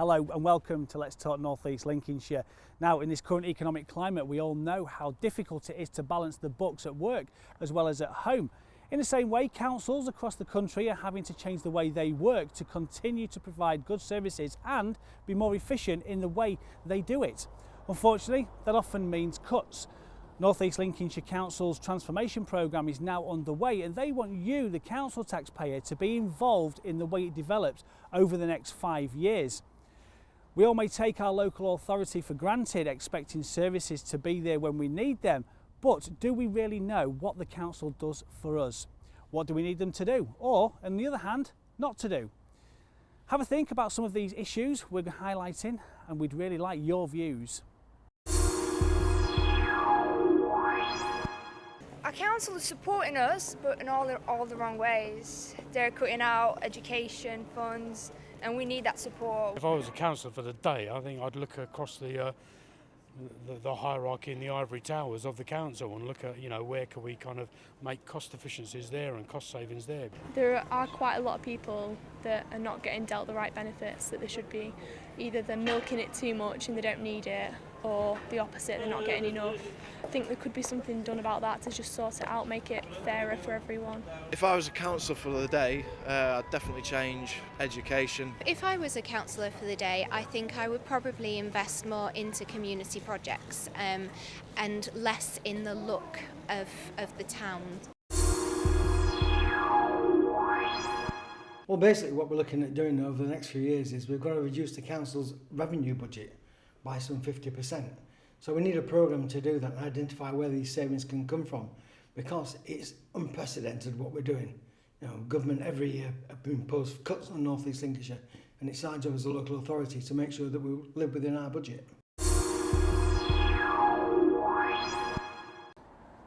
Hello and welcome to Let's Talk North East Lincolnshire. Now, in this current economic climate, we all know how difficult it is to balance the books at work as well as at home. In the same way, councils across the country are having to change the way they work to continue to provide good services and be more efficient in the way they do it. Unfortunately, that often means cuts. North East Lincolnshire Council's transformation programme is now underway, and they want you, the council taxpayer, to be involved in the way it develops over the next 5 years. We all may take our local authority for granted, expecting services to be there when we need them, but do we really know what the council does for us? What do we need them to do? Or, on the other hand, not to do? Have a think about some of these issues we're highlighting, and we'd really like your views. Our council is supporting us, but in all the wrong ways. They're cutting out education funds, and we need that support. If I was a councillor for the day, I think I'd look across the hierarchy in the ivory towers of the council and look at, where can we kind of make cost efficiencies there and cost savings there. There are quite a lot of people that are not getting dealt the right benefits that they should be. Either they're milking it too much and they don't need it, or the opposite, they're not getting enough. I think there could be something done about that to just sort it out, make it fairer for everyone. If I was a councillor for the day, I'd definitely change education. If I was a councillor for the day, I think I would probably invest more into community projects and less in the look of the town. Well, basically what we're looking at doing over the next few years is we've got to reduce the council's revenue budget by some 50%. So we need a programme to do that and identify where these savings can come from, because it's unprecedented what we're doing. Government every year have been imposed cuts on North East Lincolnshire, and it's our job as a local authority to make sure that we live within our budget.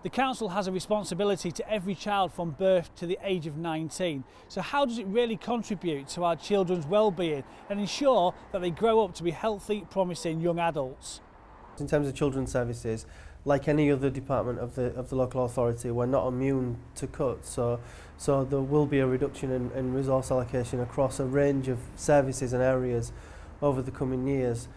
The council has a responsibility to every child from birth to the age of 19. So how does it really contribute to our children's well-being and ensure that they grow up to be healthy, promising young adults? In terms of children's services, like any other department of the local authority, we're not immune to cuts. So there will be a reduction in resource allocation across a range of services and areas over the coming years.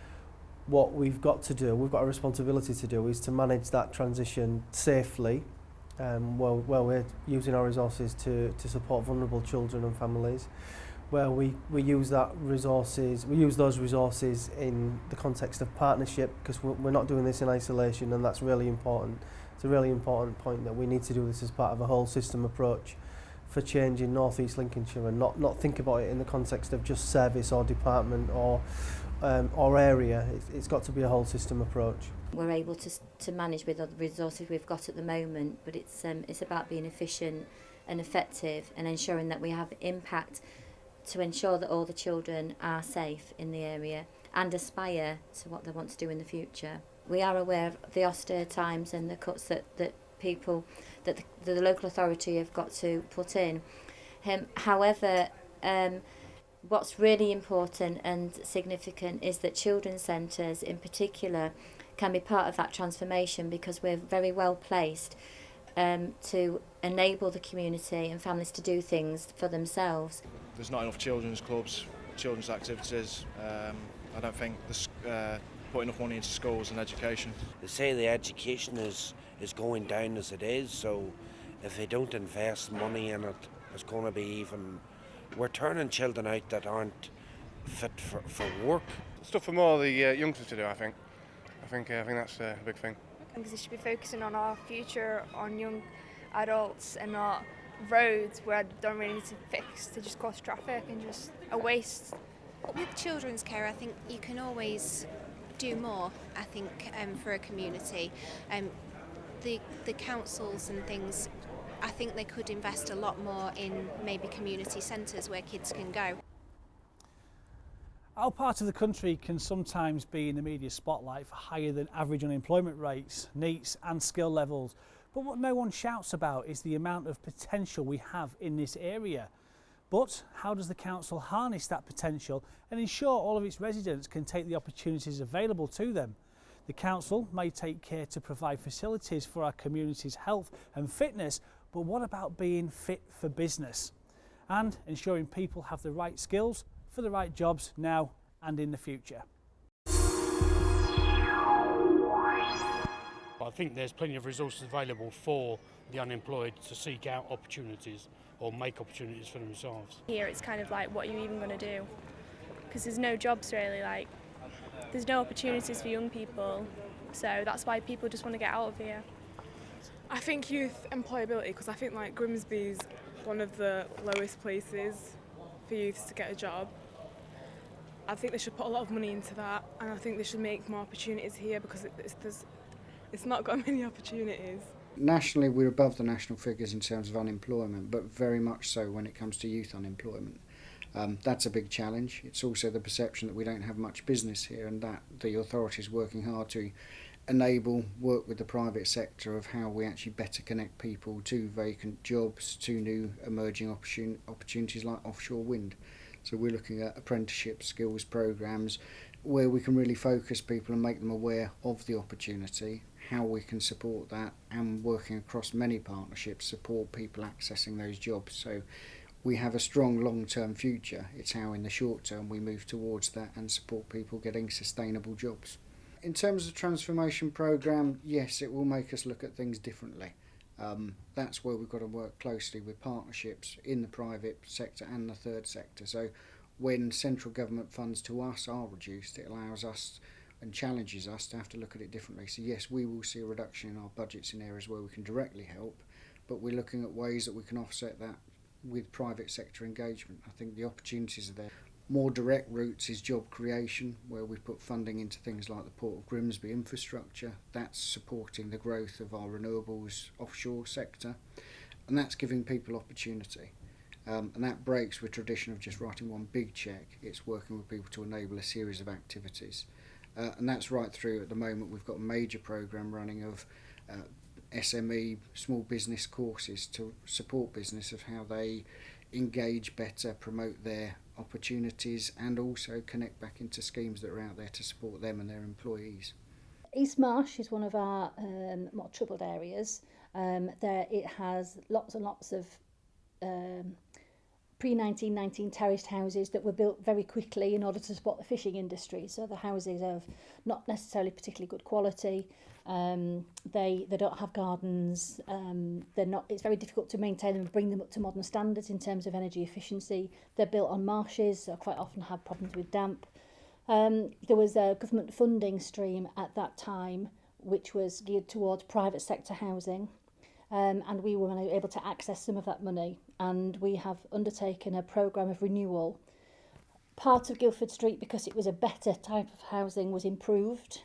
What we've got to do, we've got a responsibility to do, is to manage that transition safely, while we're using our resources to support vulnerable children and families, where we use those resources in the context of partnership, because we're not doing this in isolation, and that's really important. It's a really important point that we need to do this as part of a whole system approach for change in North East Lincolnshire, and not think about it in the context of just service or department or area. It's got to be a whole system approach. We're able to manage with the resources we've got at the moment, but it's about being efficient and effective and ensuring that we have impact to ensure that all the children are safe in the area and aspire to what they want to do in the future. We are aware of the austere times and the cuts that the local authority have got to put in. However, what's really important and significant is that children's centres in particular can be part of that transformation, because we're very well placed to enable the community and families to do things for themselves. There's not enough children's clubs, children's activities. I don't think there's put enough money into schools and education. They say the education is going down as it is, so if they don't invest money in it, it's going to be even. We're turning children out that aren't fit for work. Stuff for more of the youngsters to do, I think. I think that's a big thing. Because they should be focusing on our future, on young adults, and not roads where they don't really need to fix to just cause traffic and just a waste. With children's care, I think you can always do more, I think, for a community. The councils and things, I think they could invest a lot more in maybe community centres where kids can go. Our part of the country can sometimes be in the media spotlight for higher than average unemployment rates, NEETs and skill levels. But what no one shouts about is the amount of potential we have in this area. But how does the council harness that potential and ensure all of its residents can take the opportunities available to them? The council may take care to provide facilities for our community's health and fitness, but what about being fit for business and ensuring people have the right skills for the right jobs now and in the future. I think there's plenty of resources available for the unemployed to seek out opportunities or make opportunities for themselves. Here it's kind of like, what are you even going to do? Because there's no jobs really, like there's no opportunities for young people, so that's why people just want to get out of here. I think youth employability, because I think like Grimsby's one of the lowest places for youths to get a job. I think they should put a lot of money into that, and I think they should make more opportunities here because it's not got many opportunities. Nationally, we're above the national figures in terms of unemployment, but very much so when it comes to youth unemployment. That's a big challenge. It's also the perception that we don't have much business here, and that the authorities are working hard to enable work with the private sector of how we actually better connect people to vacant jobs, to new emerging opportunities like offshore wind. So we're looking at apprenticeship skills programs where we can really focus people and make them aware of the opportunity, how we can support that, and working across many partnerships support people accessing those jobs. So we have a strong long-term future. It's how in the short term we move towards that and support people getting sustainable jobs. In terms of the transformation programme, yes, it will make us look at things differently. That's where we've got to work closely with partnerships in the private sector and the third sector. So when central government funds to us are reduced, it allows us and challenges us to have to look at it differently. So yes, we will see a reduction in our budgets in areas where we can directly help, but we're looking at ways that we can offset that with private sector engagement. I think the opportunities are there. More direct routes is job creation, where we put funding into things like the Port of Grimsby infrastructure. That's supporting the growth of our renewables offshore sector, and that's giving people opportunity. And that breaks with tradition of just writing one big cheque. It's working with people to enable a series of activities. And that's right through. At the moment, we've got a major programme running of SME, small business courses to support business of how they engage better, promote their opportunities, and also connect back into schemes that are out there to support them and their employees. East Marsh is one of our more troubled areas. There it has lots and lots of pre-1919 terraced houses that were built very quickly in order to support the fishing industry. So the houses are not necessarily particularly good quality. They don't have gardens. It's very difficult to maintain them and bring them up to modern standards in terms of energy efficiency. They're built on marshes, so quite often have problems with damp. There was a government funding stream at that time which was geared towards private sector housing. And we were able to access some of that money, and we have undertaken a programme of renewal. Part of Guildford Street, because it was a better type of housing, was improved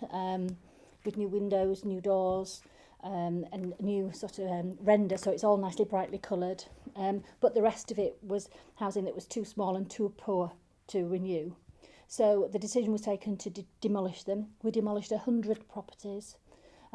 with new windows, new doors, and new sort of render, so it's all nicely brightly coloured. But the rest of it was housing that was too small and too poor to renew. So the decision was taken to demolish them. We demolished 100 properties.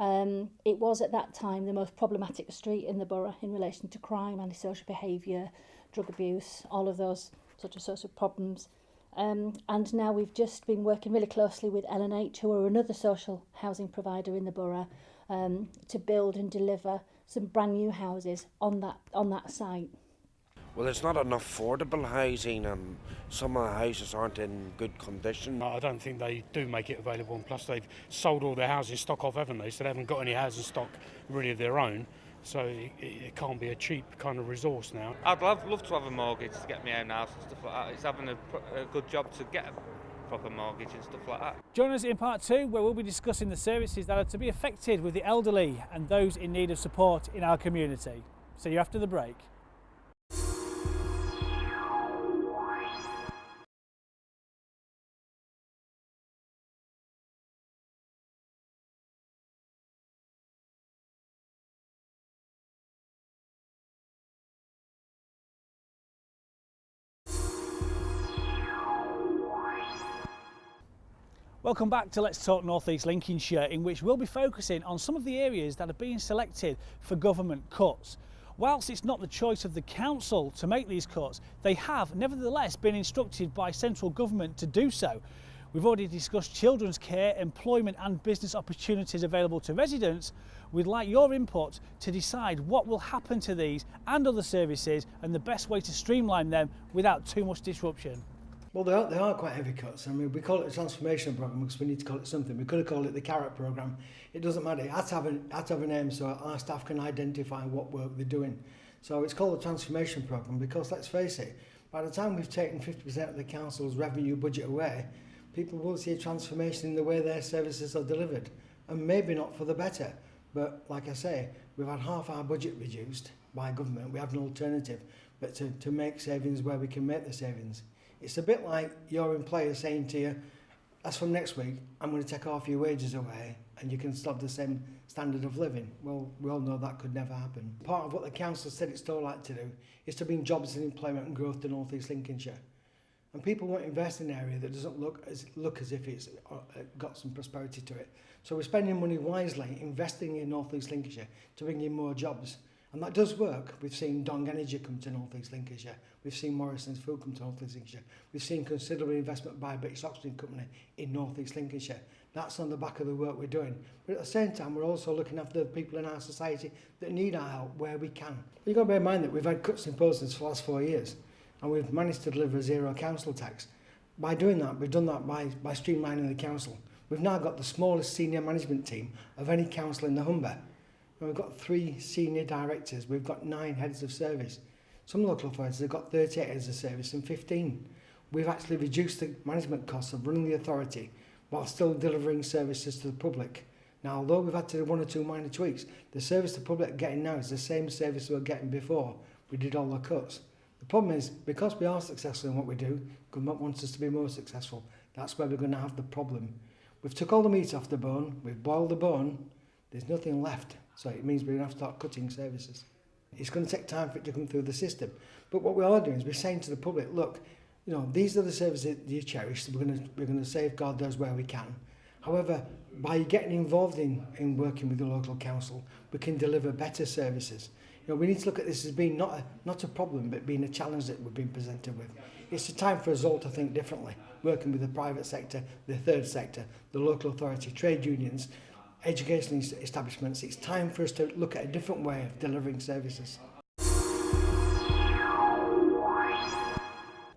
It was at that time the most problematic street in the borough in relation to crime, antisocial behaviour, drug abuse, all of those sorts of problems. And now we've just been working really closely with L&H, who are another social housing provider in the borough, to build and deliver some brand new houses on that site. Well, there's not enough affordable housing, and some of the houses aren't in good condition. I don't think they do make it available, and plus they've sold all their housing stock off, haven't they? So they haven't got any housing stock really of their own. So it can't be a cheap kind of resource now. I'd love to have a mortgage to get my own house and stuff like that. It's having a good job to get a proper mortgage and stuff like that. Join us in part 2, where we'll be discussing the services that are to be affected with the elderly and those in need of support in our community. See you after the break. Welcome back to Let's Talk North East Lincolnshire, in which we'll be focusing on some of the areas that are being selected for government cuts. Whilst it's not the choice of the council to make these cuts, they have nevertheless been instructed by central government to do so. We've already discussed children's care, employment and business opportunities available to residents. We'd like your input to decide what will happen to these and other services and the best way to streamline them without too much disruption. Well, they are quite heavy cuts. I mean, we call it a transformation programme because we need to call it something. We could have called it the carrot programme. It doesn't matter. It has to have a name so our staff can identify what work they're doing. So it's called a transformation programme because, let's face it, by the time we've taken 50% of the council's revenue budget away, people will see a transformation in the way their services are delivered. And maybe not for the better. But like I say, we've had half our budget reduced by government. We have an alternative, but to make savings where we can make the savings. It's a bit like your employer saying to you, as from next week, I'm going to take half your wages away and you can stop the same standard of living. Well, we all know that could never happen. Part of what the council said it's still like to do is to bring jobs and employment and growth to North East Lincolnshire. And people won't invest in an area that doesn't look as if it's got some prosperity to it. So we're spending money wisely, investing in North East Lincolnshire to bring in more jobs. And that does work. We've seen Dong Energy come to North East Lincolnshire. We've seen Morrison's Food come to North East Lincolnshire. We've seen considerable investment by British Oxygen Company in North East Lincolnshire. That's on the back of the work we're doing. But at the same time, we're also looking after the people in our society that need our help where we can. You've got to bear in mind that we've had cuts imposed for the last 4 years, and we've managed to deliver zero council tax. By doing that, we've done that by streamlining the council. We've now got the smallest senior management team of any council in the Humber. We've got 3 senior directors, we've got 9 heads of service. Some local authorities have got 38 heads of service and 15. We've actually reduced the management costs of running the authority while still delivering services to the public. Now, although we've had to do 1 or 2 minor tweaks, the service the public are getting now is the same service we were getting before we did all the cuts. The problem is, because we are successful in what we do, government wants us to be more successful. That's where we're going to have the problem. We've took all the meat off the bone, we've boiled the bone, there's nothing left. So it means we're going to have to start cutting services. It's going to take time for it to come through the system. But what we are doing is we're saying to the public, look, you know, these are the services that you cherish, so we're going to safeguard those where we can. However, by getting involved in working with the local council, we can deliver better services. You know, we need to look at this as being not a problem, but being a challenge that we've been presented with. It's a time for us all to think differently, working with the private sector, the third sector, the local authority, trade unions, educational establishments. It's time for us to look at a different way of delivering services.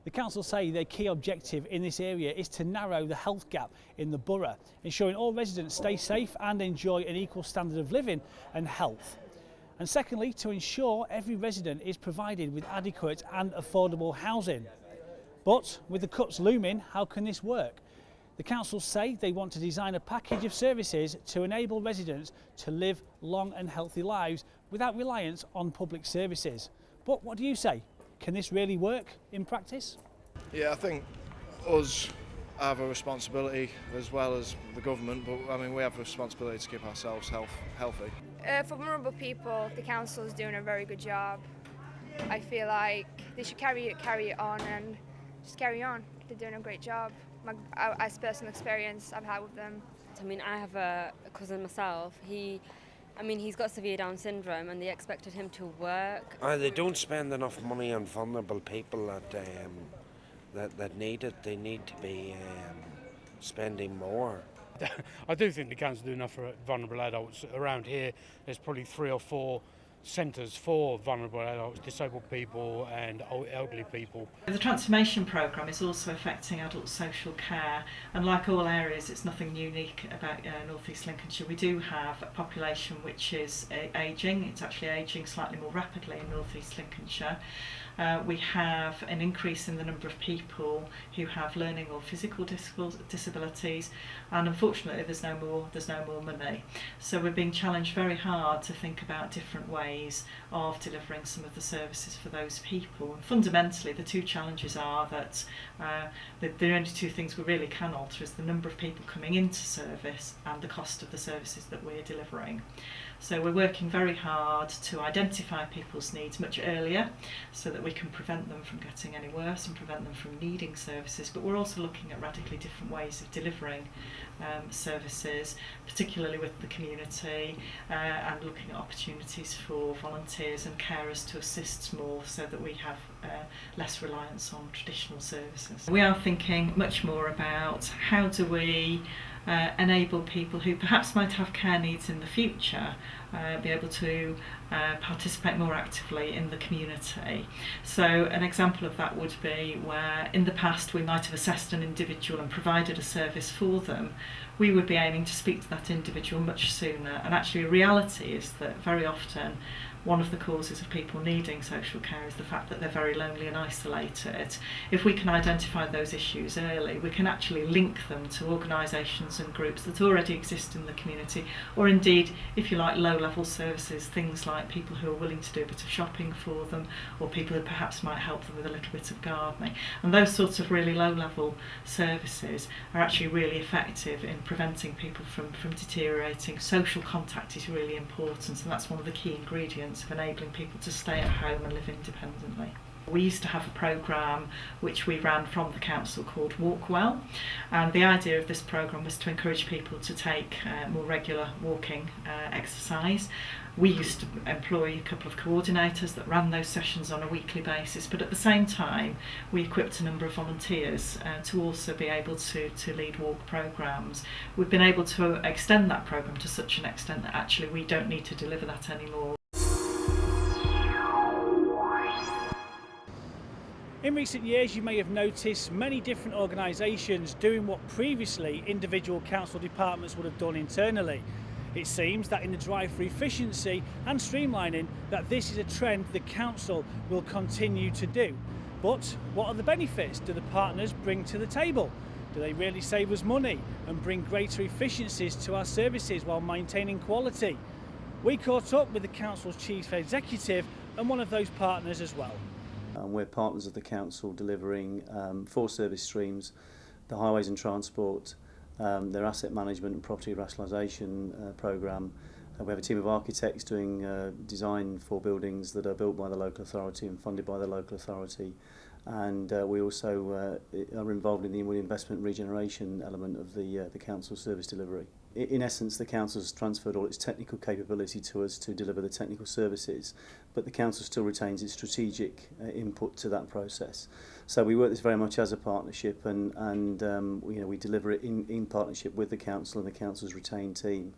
The council say their key objective in this area is to narrow the health gap in the borough, ensuring all residents stay safe and enjoy an equal standard of living and health. And secondly, to ensure every resident is provided with adequate and affordable housing. But with the cuts looming, how can this work? The council say they want to design a package of services to enable residents to live long and healthy lives without reliance on public services. But what do you say? Can this really work in practice? Yeah, I think us have a responsibility as well as the government, but I mean we have a responsibility to keep ourselves healthy. For vulnerable people, the council is doing a very good job. I feel like they should carry it on and just carry on. They're doing a great job. As personal experience I've had with them. I mean, I have a cousin myself. He's got severe Down syndrome, and they expected him to work. They don't spend enough money on vulnerable people that need it. They need to be spending more. I do think the council do enough for vulnerable adults. Around here, there's probably 3 or 4 centres for vulnerable adults, disabled people and elderly people. The transformation programme is also affecting adult social care, and like all areas, it's nothing unique about North East Lincolnshire. We do have a population which is ageing. It's actually ageing slightly more rapidly in North East Lincolnshire. We have an increase in the number of people who have learning or physical disabilities, and unfortunately there's no more money. So we're being challenged very hard to think about different ways of delivering some of the services for those people. And fundamentally, the 2 challenges are that the only 2 things we really can alter is the number of people coming into service and the cost of the services that we're delivering. So we're working very hard to identify people's needs much earlier so that we can prevent them from getting any worse and prevent them from needing services, but we're also looking at radically different ways of delivering services, particularly with the community, and looking at opportunities for volunteers and carers to assist more so that we have less reliance on traditional services. We are thinking much more about how do we enable people who perhaps might have care needs in the future be able to participate more actively in the community. So an example of that would be where in the past we might have assessed an individual and provided a service for them. We would be aiming to speak to that individual much sooner, and actually a reality is that very often one of the causes of people needing social care is the fact that they're very lonely and isolated. If we can identify those issues early, we can actually link them to organisations and groups that already exist in the community, or indeed, if you like, low-level services, things like people who are willing to do a bit of shopping for them, or people who perhaps might help them with a little bit of gardening. And those sorts of really low-level services are actually really effective in preventing people from deteriorating. Social contact is really important, and that's one of the key ingredients of enabling people to stay at home and live independently. We used to have a programme which we ran from the council called Walk Well, and the idea of this programme was to encourage people to take more regular walking exercise. We used to employ a couple of coordinators that ran those sessions on a weekly basis, but at the same time we equipped a number of volunteers to also be able to lead walk programmes. We've been able to extend that programme to such an extent that actually we don't need to deliver that anymore. In recent years, you may have noticed many different organisations doing what previously individual council departments would have done internally. It seems that in the drive for efficiency and streamlining, that this is a trend the council will continue to do. But what are the benefits do the partners bring to the table? Do they really save us money and bring greater efficiencies to our services while maintaining quality? We caught up with the council's chief executive and one of those partners as well. We're partners of the council delivering 4 service streams: the highways and transport, their asset management and property rationalisation programme. We have a team of architects doing design for buildings that are built by the local authority and funded by the local authority. And we also are involved in the inward investment and regeneration element of the council service delivery. In essence, the council has transferred all its technical capability to us to deliver the technical services, but the council still retains its strategic input to that process. So we work this very much as a partnership, and we deliver it in partnership with the council and the council's retained team.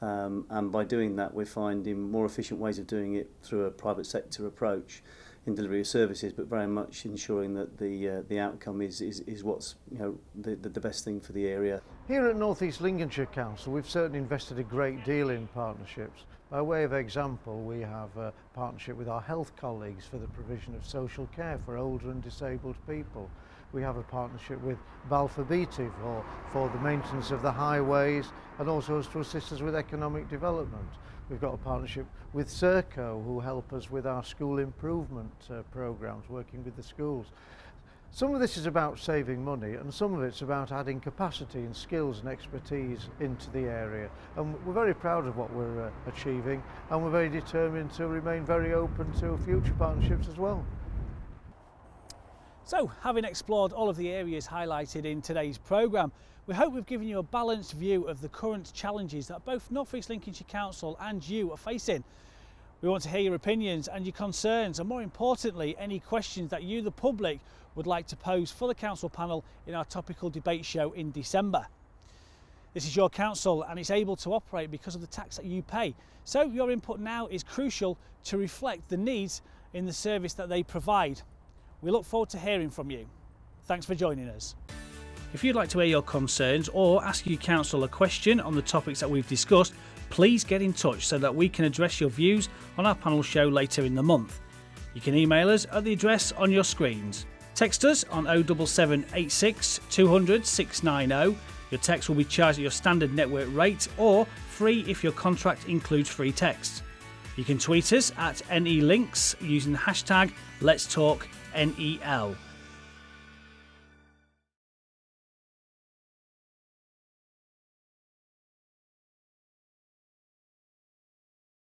And by doing that, we're finding more efficient ways of doing it through a private sector approach in delivery of services, but very much ensuring that the outcome is what's the best thing for the area. Here at North East Lincolnshire Council, we've certainly invested a great deal in partnerships. By way of example, we have a partnership with our health colleagues for the provision of social care for older and disabled people. We have a partnership with Balfour Beatty for the maintenance of the highways and also to assist us with economic development. We've got a partnership with Serco, who help us with our school improvement programmes, working with the schools. Some of this is about saving money, and some of it's about adding capacity and skills and expertise into the area. And we're very proud of what we're achieving, and we're very determined to remain very open to future partnerships as well. So, having explored all of the areas highlighted in today's programme, we hope we've given you a balanced view of the current challenges that both North East Lincolnshire Council and you are facing. We want to hear your opinions and your concerns, and more importantly, any questions that you, the public, would like to pose for the council panel in our topical debate show in December. This is your council, and it's able to operate because of the tax that you pay. So your input now is crucial to reflect the needs in the service that they provide. We look forward to hearing from you. Thanks for joining us. If you'd like to hear your concerns or ask your council a question on the topics that we've discussed, please get in touch so that we can address your views on our panel show later in the month. You can email us at the address on your screens. Text us on 07786 200 690. Your text will be charged at your standard network rate, or free if your contract includes free texts. You can tweet us at NELinks using the hashtag LetsTalkNEL.